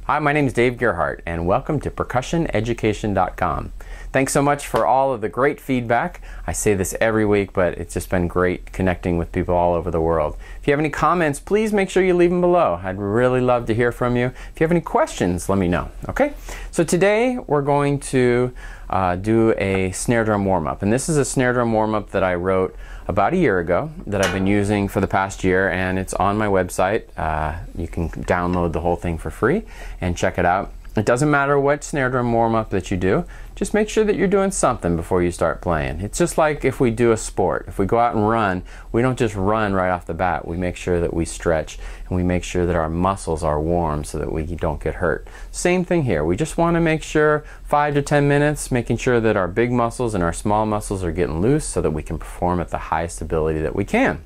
Hi, my name is Dave Gerhardt, and welcome to PercussionEducation.com. Thanks so much for all of the great feedback. I say this every week, but it's just been great connecting with people all over the world. If you have any comments, please make sure you leave them below. I'd really love to hear from you. If you have any questions, let me know. Okay? So today we're going to do a snare drum warm-up, and this is a snare drum warm-up that I wrote about a year ago that I've been using for the past year, and it's on my website. You can download the whole thing for free and check it out. It doesn't matter what snare drum warm-up that you do, just make sure that you're doing something before you start playing. It's just like if we do a sport. If we go out and run, we don't just run right off the bat. We make sure that we stretch and we make sure that our muscles are warm so that we don't get hurt. Same thing here. We just want to make sure 5 to 10 minutes, making sure that our big muscles and our small muscles are getting loose so that we can perform at the highest ability that we can.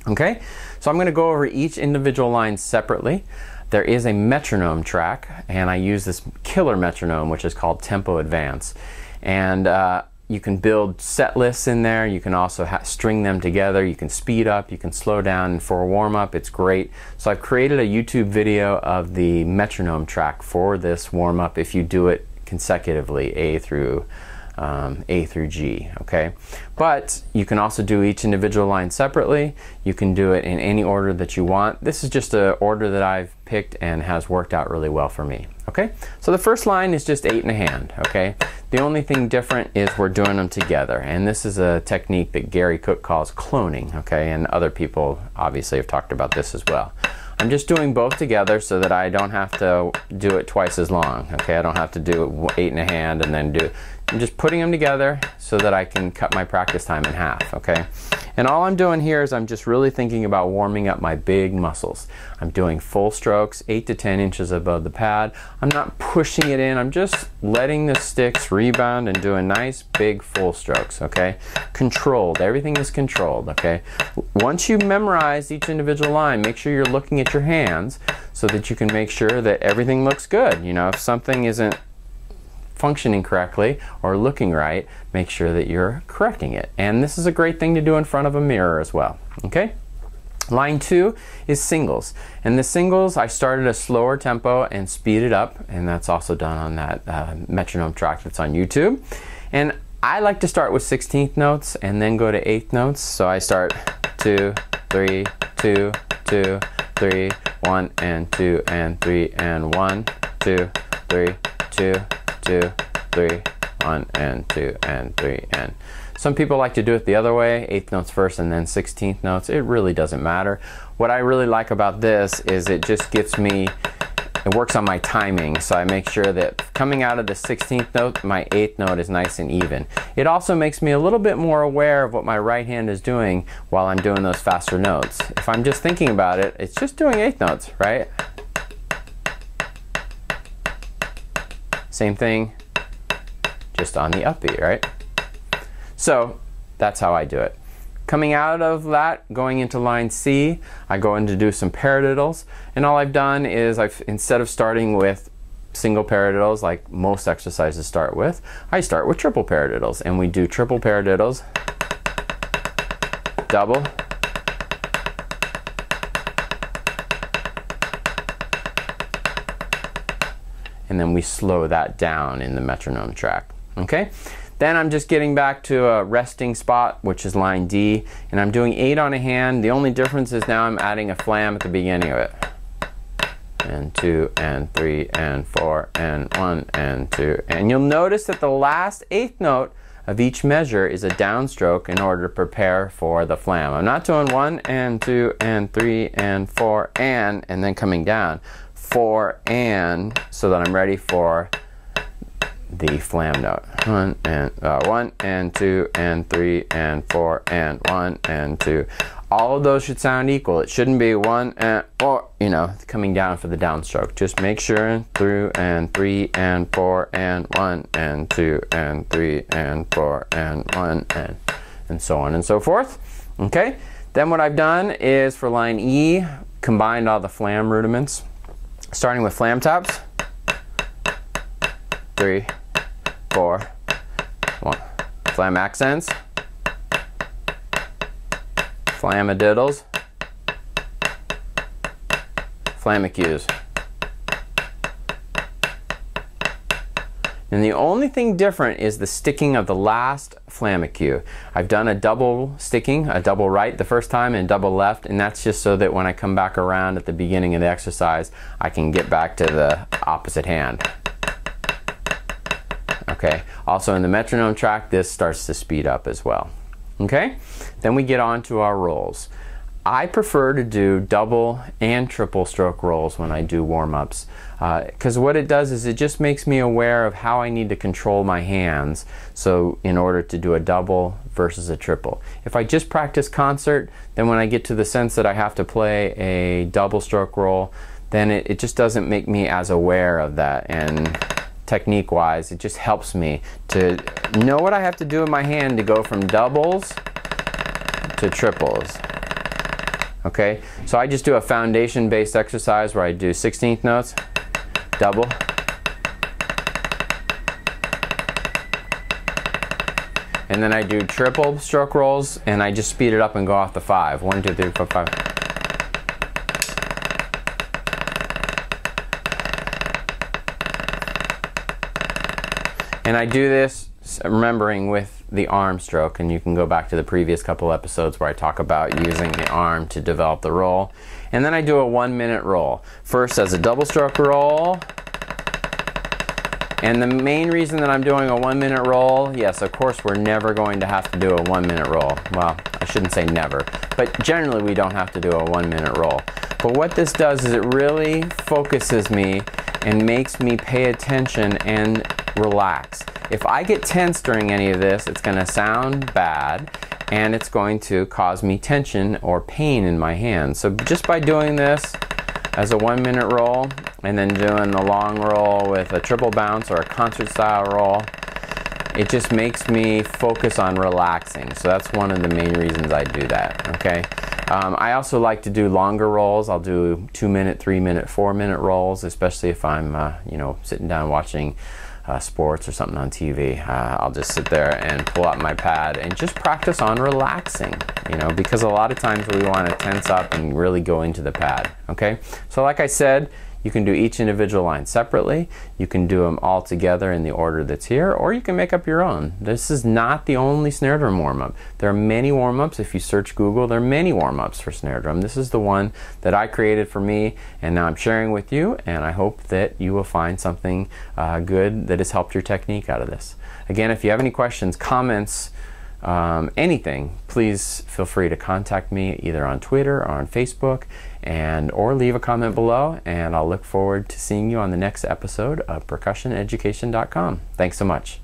Okay, so I'm going to go over each individual line separately. There is a metronome track, and I use this killer metronome, which is called Tempo Advance. And you can build set lists in there. You can also string them together. You can speed up, you can slow down, and for a warm-up, it's great. So I've created a YouTube video of the metronome track for this warm-up if you do it consecutively, A through G, okay? But you can also do each individual line separately. You can do it in any order that you want. This is just an order that I've picked and has worked out really well for me, okay? So the first line is just 8 in a hand, okay? The only thing different is we're doing them together, and this is a technique that Gary Cook calls cloning, okay? And other people obviously have talked about this as well. I'm just doing both together so that I don't have to do it twice as long, okay? I don't have to do 8 in a hand and then do. I'm just putting them together so that I can cut my practice time in half, okay? And all I'm doing here is I'm just really thinking about warming up my big muscles. I'm doing full strokes, 8 to 10 inches above the pad. I'm not pushing it in, I'm just letting the sticks rebound and doing nice big full strokes, okay? Controlled, everything is controlled, okay? Once you memorize each individual line, make sure you're looking at your hands so that you can make sure that everything looks good. You know, if something isn't functioning correctly or looking right, make sure that you're correcting it. And this is a great thing to do in front of a mirror as well, okay? Line 2 is singles, and the singles I started a slower tempo and speed it up, and that's also done on that metronome track that's on YouTube. And I like to start with 16th notes and then go to 8th notes, so I start 2, 3, 2, 2, 3, 1 and 2 and 3 and 1, 2, 3, 2, 2, 3, 1 and 2 and 3 and. Some people like to do it the other way, 8th notes first and then 16th notes. It really doesn't matter. What I really like about this is it just gets me, it works on my timing, so I make sure that coming out of the 16th note, my 8th note is nice and even. It also makes me a little bit more aware of what my right hand is doing while I'm doing those faster notes. If I'm just thinking about it, it's just doing 8th notes, right? Same thing, just on the upbeat, right? So that's how I do it. Coming out of that, going into line C, I go in to do some paradiddles, and all I've done is instead of starting with single paradiddles like most exercises start with, I start with triple paradiddles, and we do triple paradiddles, double, and then we slow that down in the metronome track, okay? Then I'm just getting back to a resting spot, which is line D, and I'm doing 8 on a hand. The only difference is now I'm adding a flam at the beginning of it. And 2 and 3 and 4 and 1 and 2. And you'll notice that the last 8th note of each measure is a downstroke in order to prepare for the flam. I'm not doing 1 and 2 and 3 and 4 and then coming down. 4 and, so that I'm ready for the flam note. 1 and 2 and 3 and 4 and 1 and 2. All of those should sound equal. It shouldn't be 1 and 4, you know, coming down for the downstroke. Just make sure through and 3 and 4 and 1 and 2 and 3 and 4 and 1 and so on and so forth. Okay? Then what I've done is for line E, combined all the flam rudiments, starting with flam taps. 3, 4, 1. Flam accents, flamadiddles, flamaccues, And the only thing different is the sticking of the last flammecue. I've done a double sticking, a double right the first time and double left, and that's just so that when I come back around at the beginning of the exercise, I can get back to the opposite hand. Okay, also in the metronome track, this starts to speed up as well. Okay, then we get on to our rolls. I prefer to do double and triple stroke rolls when I do warm-ups, because what it does is it just makes me aware of how I need to control my hands, so in order to do a double versus a triple. If I just practice concert, then when I get to the sense that I have to play a double stroke roll, then it just doesn't make me as aware of that, and technique wise it just helps me to know what I have to do in my hand to go from doubles to triples. Okay, so I just do a foundation based exercise where I do 16th notes, double, and then I do triple stroke rolls, and I just speed it up and go off the 5. 1, 2, 3, 4, 5. And I do this remembering with the arm stroke, and you can go back to the previous couple episodes where I talk about using the arm to develop the roll. And then I do a 1-minute roll. First as a double stroke roll. And the main reason that I'm doing a 1-minute roll, yes, of course we're never going to have to do a 1-minute roll. Well, I shouldn't say never, but generally we don't have to do a 1-minute roll. But what this does is it really focuses me and makes me pay attention and relax. If I get tense during any of this, it's going to sound bad, and it's going to cause me tension or pain in my hands. So just by doing this as a 1-minute roll, and then doing the long roll with a triple bounce or a concert style roll, it just makes me focus on relaxing. So that's one of the main reasons I do that. Okay. I also like to do longer rolls. I'll do 2-minute, 3-minute, 4-minute rolls, especially if I'm you know, sitting down watching sports or something on TV. I'll just sit there and pull out my pad and just practice on relaxing, you know, because a lot of times we want to tense up and really go into the pad. Okay, so like I said, you can do each individual line separately. You can do them all together in the order that's here, or you can make up your own. This is not the only snare drum warm-up. There are many warm-ups. If you search Google, there are many warm-ups for snare drum. This is the one that I created for me, and now I'm sharing with you, and I hope that you will find something good that has helped your technique out of this. Again, if you have any questions, comments, anything, please feel free to contact me either on Twitter or on Facebook, or leave a comment below, and I'll look forward to seeing you on the next episode of PercussionEducation.com. Thanks so much.